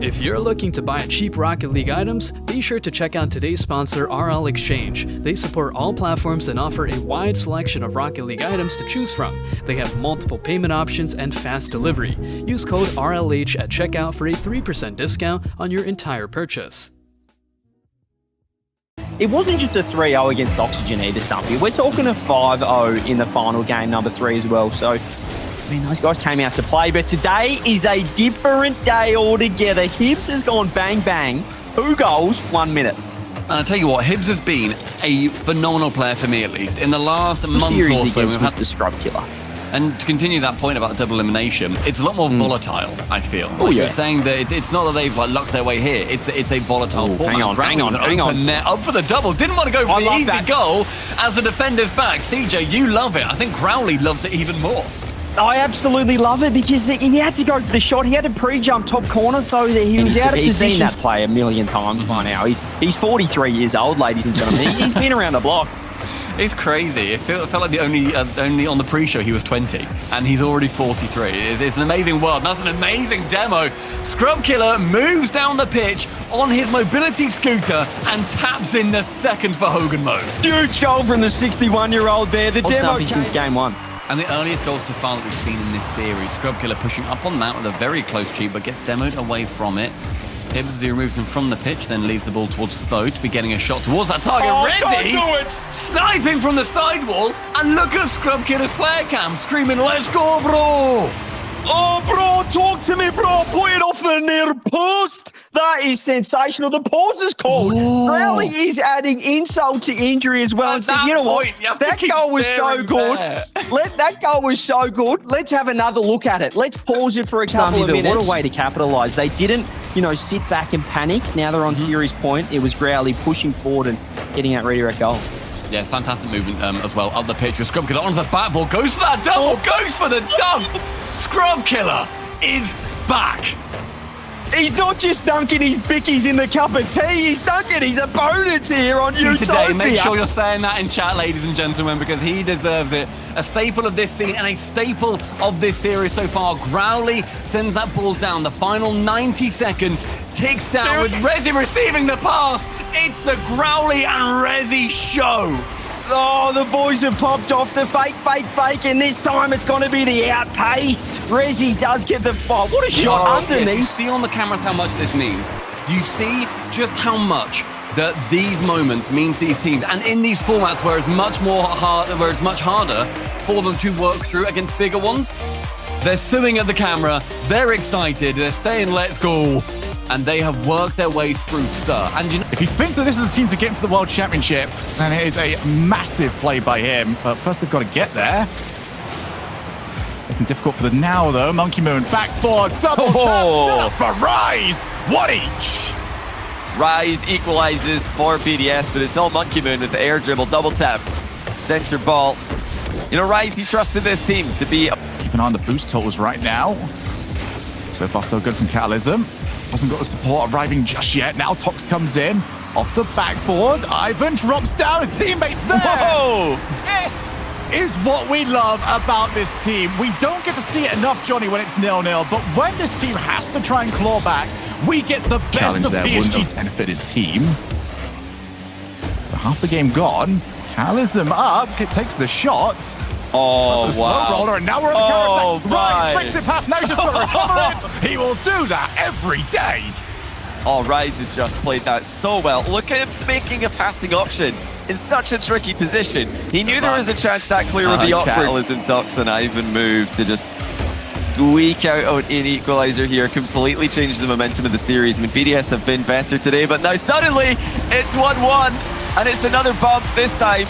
If you're looking to buy cheap Rocket League items, be sure to check out today's sponsor, RL.Exchange. They support all platforms and offer a wide selection of Rocket League items to choose from. They have multiple payment options and fast delivery. Use code RLH at checkout for a 3% discount on your entire purchase. It wasn't just a 3-0 against Oxygen either, Stumpy. We're talking a 5-0 in the final game, number 3 as well. So, I mean, those guys came out to play, but today is a different day altogether. Hibbs has gone bang, bang. 2 goals, 1 minute. And I'll tell you what, Hibbs has been a phenomenal player for me, at least. In the last month or so, we've had the scrub killer. And to continue that point about double elimination, it's a lot more volatile, I feel. Like you're saying that it's not that they've lucked their way here. It's a volatile format. Hang on. Net up for the double. Didn't want to go for the easy goal as the defender's back. CJ, you love it. I think Growly loves it even more. I absolutely love it because he had to go for the shot. He had to pre-jump top corner, though. He was out of position. He's seen that play a million times by now. He's 43 years old, ladies and gentlemen. He's been around the block. It's crazy. It felt like the only on the pre-show he was 20, and he's already 43. It's an amazing world. And that's an amazing demo. Scrub Killer moves down the pitch on his mobility scooter and taps in the second for Hogan mode. Huge goal from the 61-year-old there. The demo since game 1. And the earliest goals so far that we've seen in this series. Scrub Killer pushing up on that with a very close cheat, but gets demoed away from it. Hibbs removes him from the pitch, then leaves the ball towards Tho to be getting a shot towards that target. Rezzy sniping from the sidewall, and look at Scrub Killer's player cam screaming, "Let's go, bro!" Oh, bro, talk to me, bro. Put it off the near post. That is sensational. The pause is called. Rally is adding insult to injury as well. And so, you know what? That goal was so good. That goal was so good. Let's have another look at it. Let's pause it for a couple of minutes. What a way to capitalize. They didn't, sit back and panic. Now they're on series point. It was Growly pushing forward and getting that redirect goal. Yeah, it's fantastic movement as well up the pitch with Scrub Killer onto the back ball. Goes for that double. Goes for the dunk. Scrub Killer is back. He's not just dunking his bickies in the cup of tea, he's dunking his opponents here on Utopia. Today, make sure you're saying that in chat, ladies and gentlemen, because he deserves it. A staple of this scene and a staple of this series so far. Growly sends that ball down. The final 90 seconds ticks down with Rezzy receiving the pass. It's the Growly and Rezzy show. Oh, the boys have popped off the fake, and this time it's going to be the outpace. Rezzy does get the ball. What a shot underneath. You see on the cameras how much this means. You see just how much that these moments mean to these teams. And in these formats where it's much harder for them to work through against bigger ones, they're suing at the camera, they're excited, they're saying, "Let's go." And they have worked their way through, sir. And if you think that this is the team to get into the World Championship, then it is a massive play by him. But first, they've got to get there. Looking difficult for the now, though. Monkey Moon backboard, double tap for Rise. What each? Rise equalizes for BDS, but it's all Monkey Moon with the air dribble, double tap, center ball. Rise, he trusted this team to be. Let's keep an eye on the boost totals right now. So far, so good from Catalysm. Hasn't got the support arriving just yet. Now Tox comes in. Off the backboard. Ivan drops down. A teammate's there. Whoa! This is what we love about this team. We don't get to see it enough, Johnny, when it's 0-0. But when this team has to try and claw back, we get the best of PSG. Benefit his team. So half the game gone. Catalysm up. It takes the shot. Oh, wow. Roller, and now we're on the counter. Rise breaks it past. Now he's just got to recover it. He will do that every day. Oh, Rise has just played that so well. Look at him making a passing option in such a tricky position. He knew there was a chance that clear would be awkward. Catalysm Tox and Ivan moved to just squeak out an equalizer here. Completely changed the momentum of the series. I mean, BDS have been better today, but now suddenly it's 1-1, and it's another bump this time.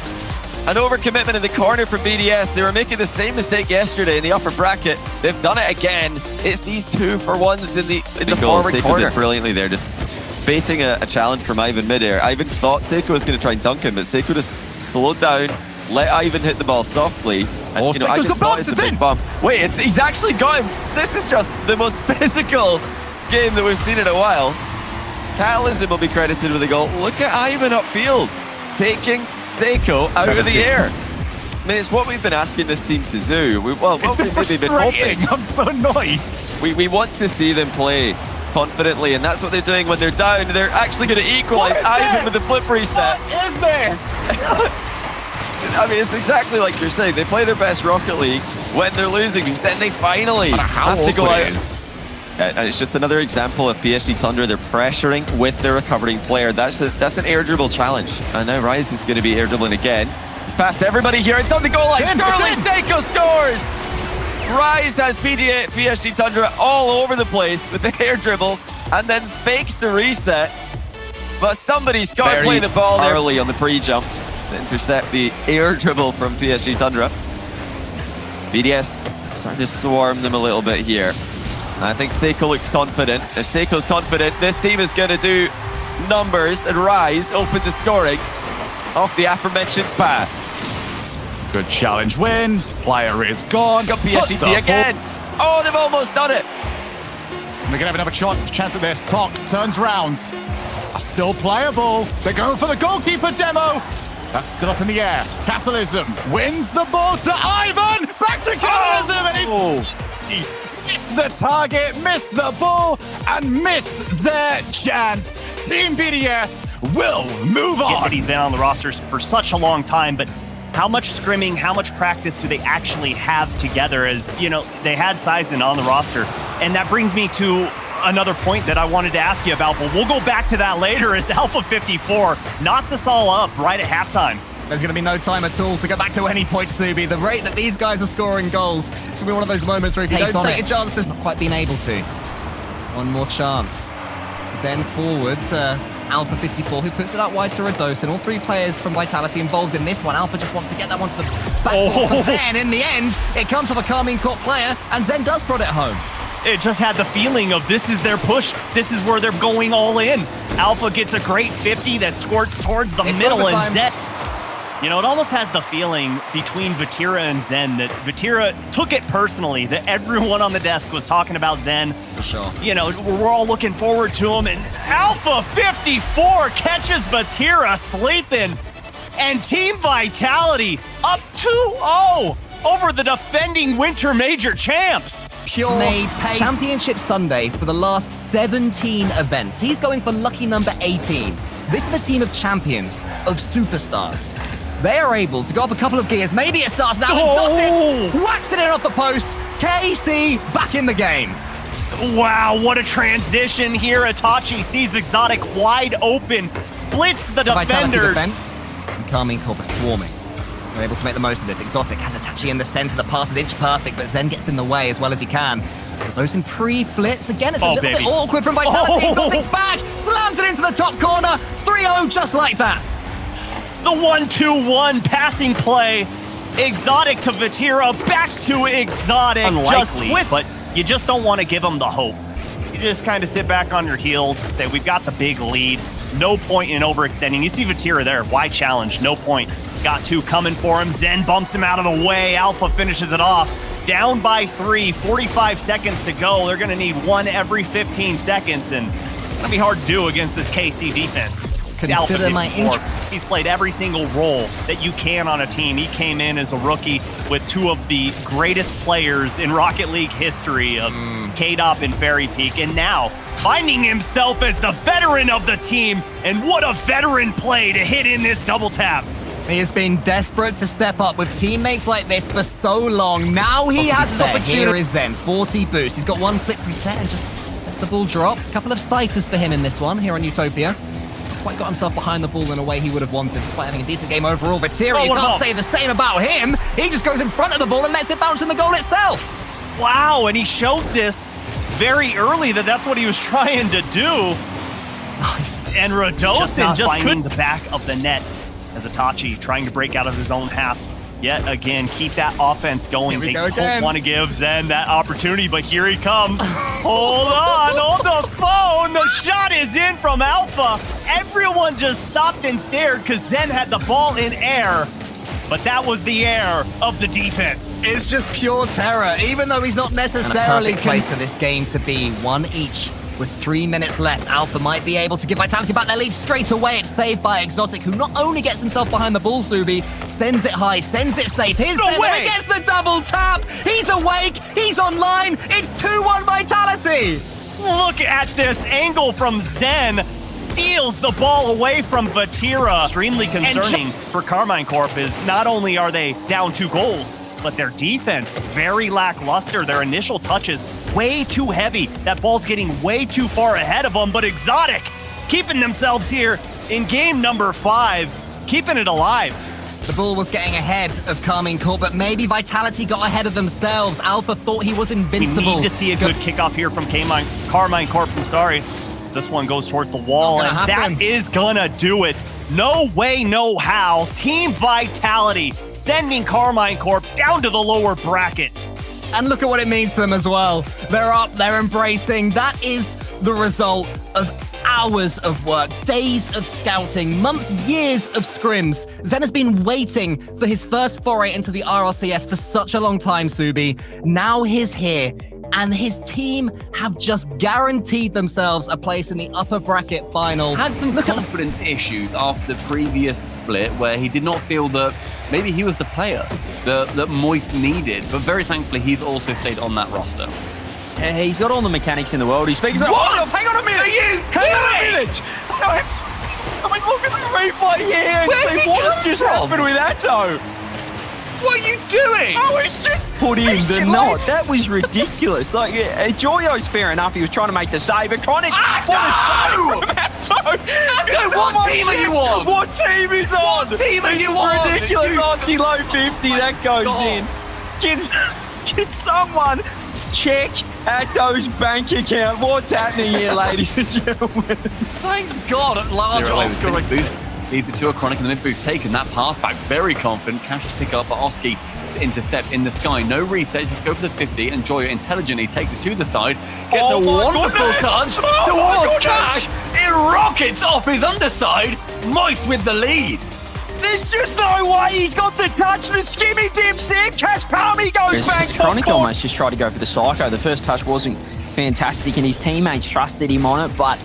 An overcommitment in the corner from BDS. They were making the same mistake yesterday in the upper bracket. They've done it again. It's these 2-for-1s in the forward corner. Did brilliantly there, just baiting a challenge from Ivan midair. Ivan thought Seiko was going to try and dunk him, but Seiko just slowed down, let Ivan hit the ball softly. And, I just thought it's a big bump. Wait, he's actually got him. This is just the most physical game that we've seen in a while. Catalysm will be credited with a goal. Look at Ivan upfield, taking Seiko out of the air. I mean, it's what we've been asking this team to do. What we've been hoping. I'm so annoyed. We want to see them play confidently, and that's what they're doing when they're down. They're actually going to equalize Ivan with the flip reset. What is this? I mean, it's exactly like you're saying. They play their best Rocket League when they're losing, because then they finally have to go out. And it's just another example of PSG Tundra. They're pressuring with their recovering player. That's an air dribble challenge. And now Rise is going to be air dribbling again. He's past everybody here. It's on the goal line. Sterling Seiko scores! Rise has PSG Tundra all over the place with the air dribble and then fakes the reset. But somebody's got to play the ball there early on the pre-jump to intercept the air dribble from PSG Tundra. BDS starting to swarm them a little bit here. I think Seiko looks confident. If Seiko's confident, this team is going to do numbers, and Rise open to scoring off the aforementioned pass. Good challenge win. Player is gone. Got PSG again. Oh, they've almost done it. They're going to have another chance at this. Tox turns round. Are still playable. They're going for the goalkeeper demo. That's still up in the air. Catalysm wins the ball to Ivan. Back to Catalysm. And it's missed the target, missed the ball, and missed their chance. Team BDS will move on. He's been on the rosters for such a long time, but how much scrimming, how much practice do they actually have together? As you know, they had Sizen on the roster, and that brings me to another point that I wanted to ask you about, but we'll go back to that later. As Alpha 54 knocks us all up right at halftime. There's going to be no time at all to go back to any point, Subi. The rate that these guys are scoring goals, it's going to be one of those moments where if you don't take a chance, there's not quite been able to. One more chance. Zen forward to Alpha 54, who puts it out wide to Rados, and all three players from Vitality involved in this one. Alpha just wants to get that one to the backboard, but Zen, in the end, it comes off a Carmine Corp player, and Zen does prod it home. It just had the feeling of this is their push. This is where they're going all in. Alpha gets a great 50 that squirts towards the middle, and Zen... You know, it almost has the feeling between Vatira and Zen that Vatira took it personally, that everyone on the desk was talking about Zen. For sure. You know, we're all looking forward to him, and Alpha 54 catches Vatira sleeping, and Team Vitality up 2-0 over the defending Winter Major champs. Pure made Championship Sunday for the last 17 events. He's going for lucky number 18. This is the team of champions, of superstars. They are able to go up a couple of gears. Maybe it starts now. Exotic whacks it in off the post. KC back in the game. Wow, what a transition here. Itachi sees Exotic wide open, splits the defenders. Defense, and Carmine Corp are swarming. They're able to make the most of this. Exotic has Itachi in the center. The pass is inch perfect, but Zen gets in the way as well as he can. Those in pre-flips. Again, it's a little bit awkward from Vitality. Exotic's back, slams it into the top corner. 3-0 just like that. The 1-2-1 passing play. Exotic to Vatira, back to Exotic. Unlikely, but you just don't want to give them the hope. You just kind of sit back on your heels, say, we've got the big lead. No point in overextending. You see Vatira there, wide challenge, no point. Got two coming for him. Zen bumps him out of the way. Alpha finishes it off. Down by 3, 45 seconds to go. They're going to need one every 15 seconds, and it's going to be hard to do against this KC defense. Consider my He's played every single role that you can on a team. He came in as a rookie with two of the greatest players in Rocket League history of K-Dop and Fairy Peak, and now finding himself as the veteran of the team. And what a veteran play to hit in this double tap. He has been desperate to step up with teammates like this for so long. Now he has his opportunity. Here is Zen, 40 boost. He's got one flip reset and just lets the ball drop. A couple of sighters for him in this one here on Utopia. Quite got himself behind the ball in a way he would have wanted, despite having a decent game overall. Vatiri, you can't say the same about him. He just goes in front of the ball and lets it bounce in the goal itself. Wow, and he showed this very early that's what he was trying to do. Nice. And Radosin just finding the back of the net as Itachi trying to break out of his own half. Yet again, keep that offense going. They don't want to give Zen that opportunity, but here he comes. Hold the phone. The shot is in from Alpha. Everyone just stopped and stared because Zen had the ball in air. But that was the air of the defense. It's just pure terror, even though he's not necessarily place for this game to be one each. With 3 minutes left, Alpha might be able to give Vitality back their lead straight away. It's saved by Exotic, who not only gets himself behind the ball, Subi, sends it high, sends it safe. Here's Zen, and he gets the double tap. He's awake, he's online. It's 2-1 Vitality. Look at this angle from Zen. Steals the ball away from Vatira. Extremely concerning for Carmine Corp is not only are they down 2 goals, but their defense very lackluster. Their initial touches way too heavy. That ball's getting way too far ahead of them, but Exotic keeping themselves here in game number 5, keeping it alive. The ball was getting ahead of Carmine Corp, but maybe Vitality got ahead of themselves. Alpha thought he was invincible. We need to see a good kickoff here from Carmine Corp. I'm sorry. This one goes towards the wall, and that is gonna do it. No way, no how. Team Vitality sending Carmine Corp down to the lower bracket. And look at what it means to them as well. They're up, they're embracing. That is the result of hours of work, days of scouting, months, years of scrims. Zen has been waiting for his first foray into the RLCS for such a long time, Subi. Now he's here, and his team have just guaranteed themselves a place in the upper bracket final. Had some confidence issues after the previous split where he did not feel that maybe he was the player that Moist needed, but very thankfully he's also stayed on that roster. He's got all the mechanics in the world. He speaks about, hang on a minute! Hang on a minute! I mean, look at the replay here! What just happened with Atto? What are you doing? Oh, it's just put in the knot. That was ridiculous. Like, Joyo's fair enough. He was trying to make the save. But Chronic, Atto, what team are you on? What team is on? What team are you on? It's ridiculous. Oski low 50, that goes in. Can someone check Atto's bank account? What's happening here, ladies and gentlemen? Thank God at large Oscar leads it to a Chronic in the mid boost taken. That pass back, very confident. Cash to pick up, but Oski to intercept in the sky. No reset, just go for the 50. And Joyo intelligently takes it to the side. Gets a wonderful touch towards Cash. It rockets off his underside. Moist with the lead. There's just no way he's got the touch. The skimmy dips there. Cash Palmy goes back to Chronic almost just tried to go for the psycho. The first touch wasn't fantastic, and his teammates trusted him on it, but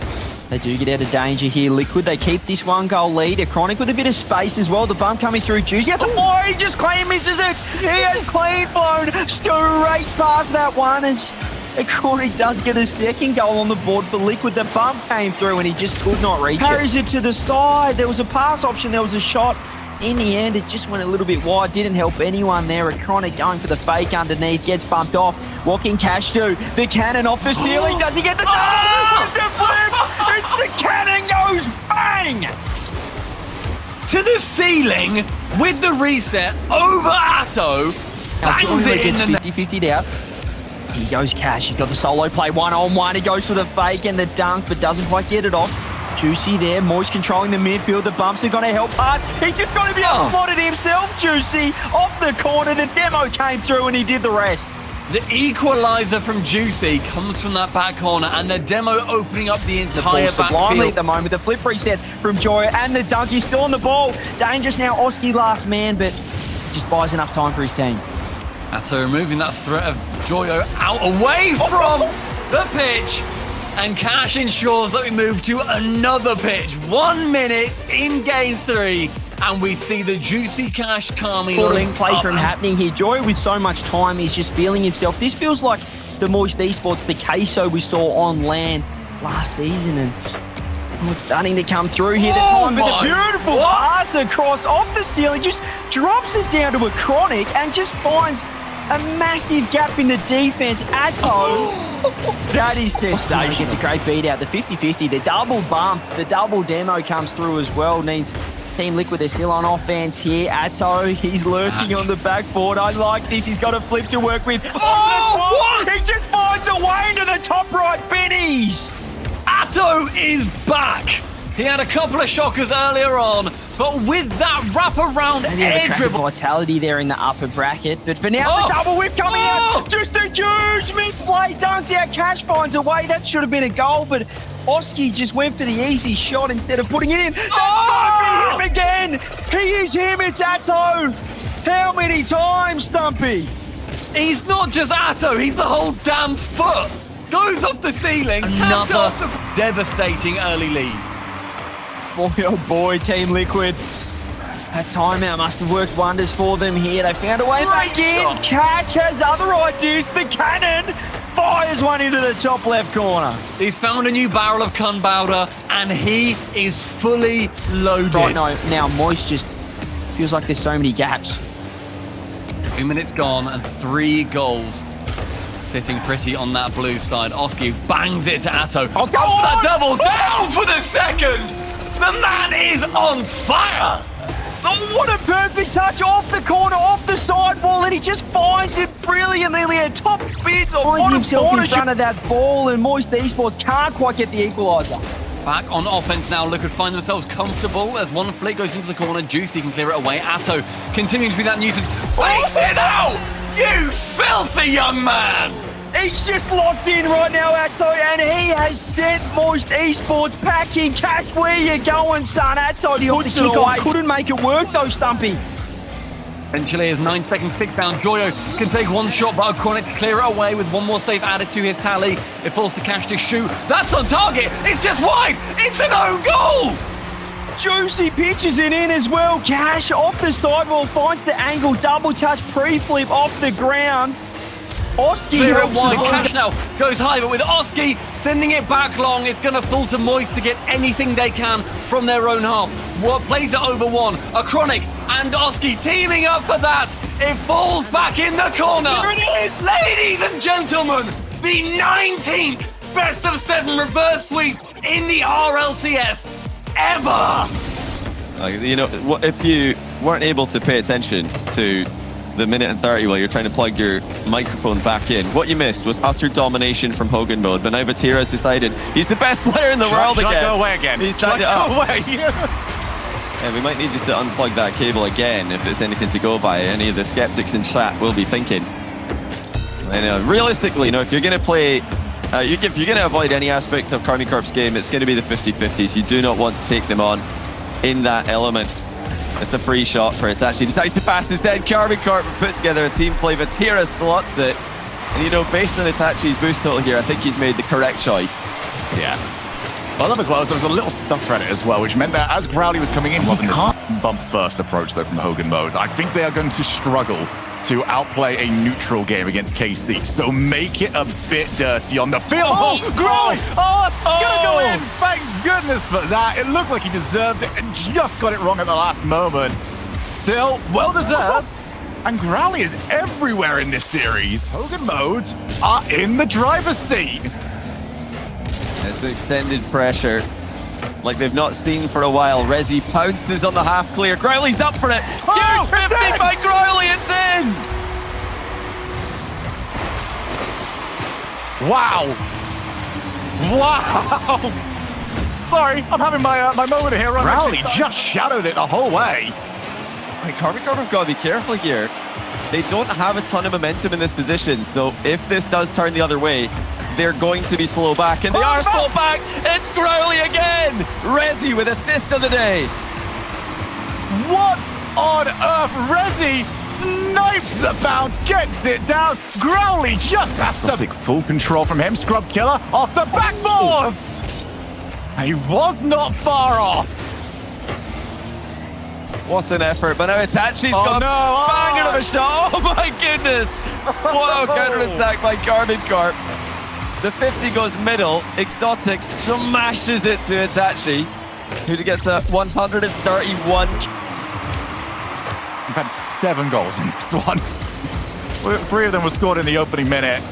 they do get out of danger here. Liquid, they keep this 1-goal lead. A Chronic with a bit of space as well. The bump coming through. Juicy at the floor. He just clean misses it. He has clean blown straight past that one as a Chronic does get a second goal on the board for Liquid. The bump came through and he just could not reach it. Carries it to the side. There was a pass option. There was a shot. In the end, it just went a little bit wide. Didn't help anyone there. A Chronic going for the fake underneath. Gets bumped off. What can Cash do? The cannon off the ceiling. Does he get the double? The flip! It's the cannon goes bang! To the ceiling with the reset over Atto. Bangs it in and 50-50 out. Here goes Cash. He's got the solo play 1-on-1. He goes for the fake and the dunk, but doesn't quite get it off. Juicy there, Moist controlling the midfield. The bumps are going to help pass. He's just got to be outspotted himself, Juicy. Off the corner, the demo came through and he did the rest. The equalizer from Juicy comes from that back corner, and the demo opening up the entire backfield. At the moment, the flip reset from Joyo and the dunk. He's still on the ball. Dangerous now, Oski last man, but just buys enough time for his team. Atto removing that threat of Joyo out away from the pitch. And Cash ensures that we move to another pitch. 1 minute in game 3. And we see the Juicy Cash calming play from happening here. Joy with so much time, he's just feeling himself. This feels like the Moist Esports, the queso we saw on LAN last season. And it's starting to come through here. The time with a beautiful pass across off the ceiling. Just drops it down to a Chronic and just finds a massive gap in the defense. Atto. That is sensational. Gets a great beat out. The 50-50, the double bump, the double demo comes through as well. Needs Team Liquid, they're still on offense here. Atto, he's lurking on the backboard. I like this. He's got a flip to work with. What? He just finds a way into the top right bennies. Atto is back. He had a couple of shockers earlier on, but with that wraparound air dribble. Vitality there in the upper bracket, but for now, the double whip coming out. Just a huge misplay, dunked out. Cash finds a way. That should have been a goal, but Oski just went for the easy shot instead of putting it in. That might be him again. He is him. It's Atto. How many times, Stumpy? He's not just Atto. He's the whole damn foot. Goes off the ceiling. Another devastating early lead. Boy, oh boy, Team Liquid. That timeout must have worked wonders for them here. They found a way back in. Cash has other ideas. The cannon fires one into the top left corner. He's found a new barrel of Kunbowder, and he is fully loaded. Right now, Moist just feels like there's so many gaps. 2 minutes gone and 3 goals. Sitting pretty on that blue side. Oski bangs it to Atto. Oh, that double down for the second! The man is on fire! Oh, what a perfect touch off the corner, off the sidewall, and he just finds it brilliantly at top bids. Finds himself in front of that ball, and Moist Esports can't quite get the equaliser. Back on offense now, Liquid find themselves comfortable as one flick goes into the corner. Juicy can clear it away. Atto continuing to be that nuisance. Fakes it out! You filthy young man! He's just locked in right now, Atto, and he has sent Moist Esports packing. Cash, where you going, son? Atto, the kick-off couldn't make it work, though, Stumpy. Eventually, as 9 seconds tick down, Joyo can take one shot, but O'Connor to clear it away with one more save added to his tally. It falls to Cash to shoot. That's on target. It's just wide. It's an own goal. Juicy pitches it in as well. Cash off the sidewall, finds the angle, double touch, pre-flip off the ground. Oski clear it wide. Cash now goes high, but with Oski sending it back long, it's going to fall to Moist to get anything they can from their own half. What plays it over one? A Chronic and Oski teaming up for that. It falls back in the corner. Here it is, ladies and gentlemen, the 19th best of 7 reverse sweeps in the RLCS ever. You know, if you weren't able to pay attention to the minute and 30 while you're trying to plug your microphone back in, what you missed was utter domination from Hogan Mode. But now Vatira has decided he's the best player in the world again. Go away again. He's tied it up. Go away. Yeah, we might need you to unplug that cable again if it's anything to go by. Any of the skeptics in chat will be thinking. And realistically, you know, if you're going to play, if you're going to avoid any aspect of Karmine Corp's game, it's going to be the 50-50s. You do not want to take them on in that element. It's a free shot for Itachi. Decides to pass instead. Karmine Corp put together a team play. Vatira slots it. And you know, based on Itachi's boost total here, I think he's made the correct choice. Yeah. What I love as well is there was a little stunt thread as well, which meant that as Growly was coming in, he can't bump first approach though from Hogan Mode. I think they are going to struggle to outplay a neutral game against KC. So make it a bit dirty on the field. Oh, Growly! Oh, it's gonna go in! Thank goodness for that. It looked like he deserved it and just got it wrong at the last moment. Still, well deserved. And Growly is everywhere in this series. Hogan Mode are in the driver's seat. It's extended pressure like they've not seen for a while. Rezi pounces on the half clear. Growly's up for it. Oh, 50 by Growly, it's in! Wow. Wow. Sorry, I'm having my moment here. Growly just shadowed it the whole way. Karmine Corp have got to be careful here. They don't have a ton of momentum in this position, so if this does turn the other way, they're going to be slow back, and they are slow back. It's Growly again. Rezi with assist of the day. What on earth? Rezi snipes the bounce, gets it down. Growly just has to take full control from him. Scrub Killer off the backboards. He was not far off. What an effort, but now Itachi's got a banger of a shot. Oh my goodness. What a counter-attack by Karmine Corp. The 50 goes middle. Exotic smashes it to Itachi, who gets a 131. We've had 7 goals in this one. 3 of them were scored in the opening minute.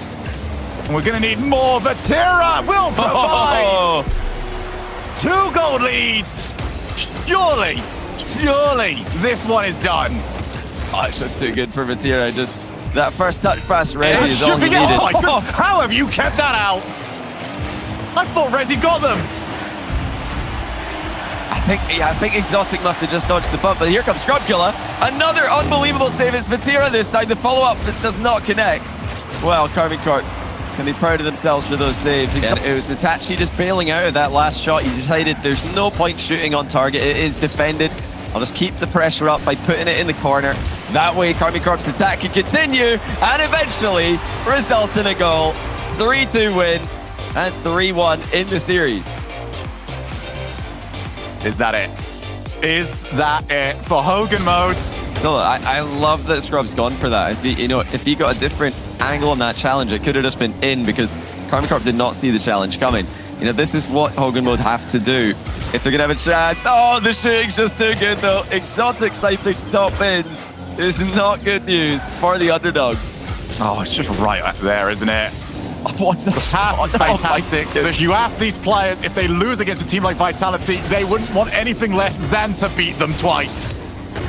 And we're going to need more. Vatira will provide 2 goal leads. Surely, this one is done. Oh, it's just too good for Vatira. Just that first touch pass, Rezi is all he needed. How have you kept that out? I thought Rezi got them. I think Exotic must have just dodged the bump, but here comes Scrub Killer. Another unbelievable save. It's Vatira this time. The follow-up does not connect. Well, Karmine Corp can be proud of themselves for those saves. And it was Itachi just bailing out of that last shot. He decided there's no point shooting on target. It is defended. I'll just keep the pressure up by putting it in the corner. That way, Karmine Corp's attack can continue and eventually result in a goal. 3-2 win and 3-1 in the series. Is that it? Is that it for Hogan Mode? No, I love that Scrub's gone for that. If he got a different angle on that challenge, it could have just been in because Karmacorp did not see the challenge coming. You know, this is what Hogan would have to do if they're going to have a chance. Oh, the shooting's just too good, though. Exotic sniping top ends is not good news for the underdogs. Oh, it's just right up there, isn't it? What's the pass is fantastic. If you ask these players if they lose against a team like Vitality, they wouldn't want anything less than to beat them twice.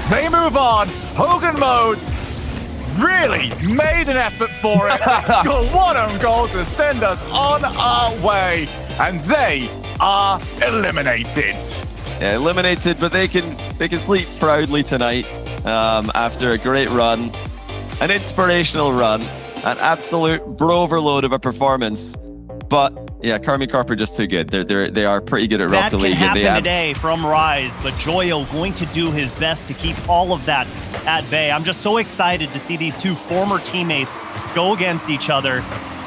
They move on. Hogan mode really made an effort for it. Scored one own goal to send us on our way. And they are eliminated. Yeah, eliminated, but they can sleep proudly tonight after a great run, an inspirational run, an absolute bro-overload of a performance. But yeah, Karmacorp are just too good. They are pretty good at Rocket League. That can happen today from Rise, but Joyo going to do his best to keep all of that at bay. I'm just so excited to see these two former teammates go against each other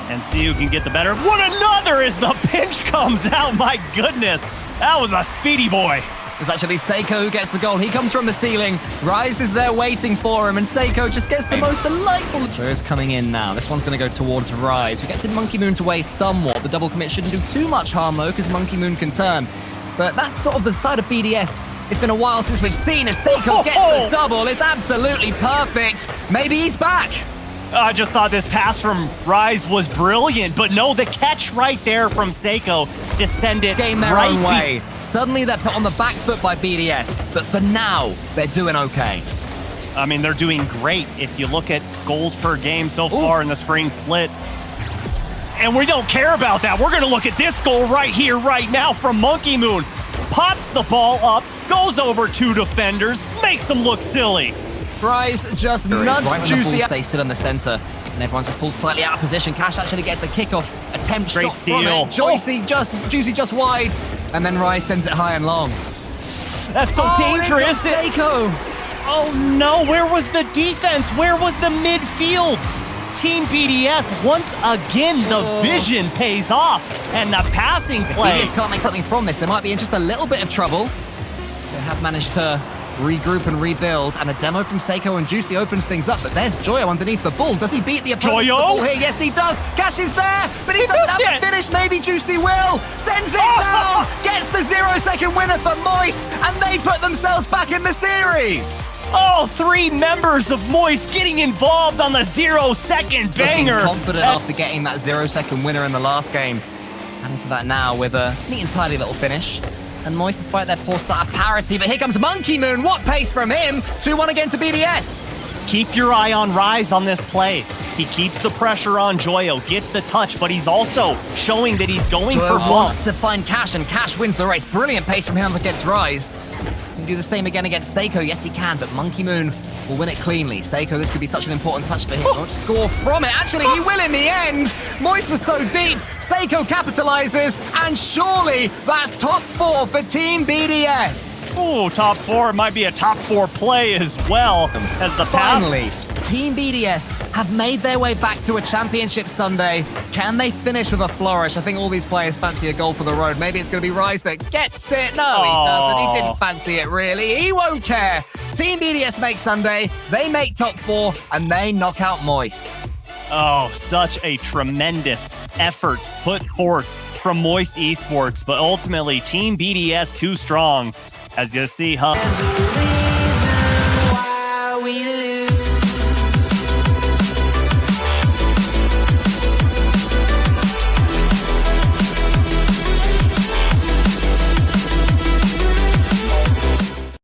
and see who can get the better of one another as the pinch comes out. My goodness, that was a speedy boy. It's actually Seiko who gets the goal. He comes from the ceiling. Rise is there waiting for him, and Seiko just gets the most delightful. Joyo's coming in now. This one's going to go towards Rise, who gets in Monkey Moon's way somewhat. The double commit shouldn't do too much harm, though, because Monkey Moon can turn. But that's sort of the side of BDS. It's been a while since we've seen as Seiko gets the double. It's absolutely perfect. Maybe he's back. I just thought this pass from Rise was brilliant, but no, the catch right there from Seiko descended game their right own way. Suddenly they're put on the back foot by BDS, but for now, they're doing okay. I mean, they're doing great if you look at goals per game so far in the spring split. And we don't care about that. We're going to look at this goal right here, right now from Monkey Moon. Pops the ball up, goes over two defenders, makes them look silly. Rise just nudged right Juicy. Stay still in the center, and everyone just pulls slightly out of position. Cash actually gets a kickoff attempt. Great steal. Juicy just wide, and then Rise sends it high and long. That's so dangerous. Seiko. Oh no, where was the defense? Where was the midfield? Team BDS, once again, the vision pays off, and the passing play. If BDS can't make something from this, they might be in just a little bit of trouble. They have managed to regroup and rebuild, and a demo from Seiko and Juicy opens things up, but there's Joyo underneath the ball. Does he beat the opponent? Joyo? The ball here? Yes, he does. Cash is there, but he doesn't have the finish. Maybe Juicy will. Sends it down, gets the 0-second winner for Moist, and they put themselves back in the series. All three members of Moist getting involved on the 0-second banger. Looking confident after getting that 0-second winner in the last game. Adding to that now with a neat and tidy little finish. And Moist, despite their poor start, have parity. But here comes Monkey Moon. What pace from him? 2-1 again to BDS. Keep your eye on Rise on this play. He keeps the pressure on Joyo, gets the touch, but he's also showing that he's going Joyo for one. wants to find Cash, and Cash wins the race. Brilliant pace from him against Rise. He can do the same again against Seiko. Yes, he can, but Monkey Moon will win it cleanly. Seiko, this could be such an important touch for him. Won't score from it. Actually, he will in the end. Moist was so deep. Seiko capitalizes, and surely that's top 4 for Team BDS. Ooh, top 4 might be a top 4 play as well as the pass. Finally, Team BDS have made their way back to a championship Sunday. Can they finish with a flourish? I think all these players fancy a goal for the road. Maybe it's going to be Rise that gets it. No, he doesn't. He didn't fancy it, really. He won't care. Team BDS make Sunday, they make top 4, and they knock out Moist. Oh, such a tremendous effort put forth from Moist Esports, but ultimately Team BDS too strong, as you see, huh?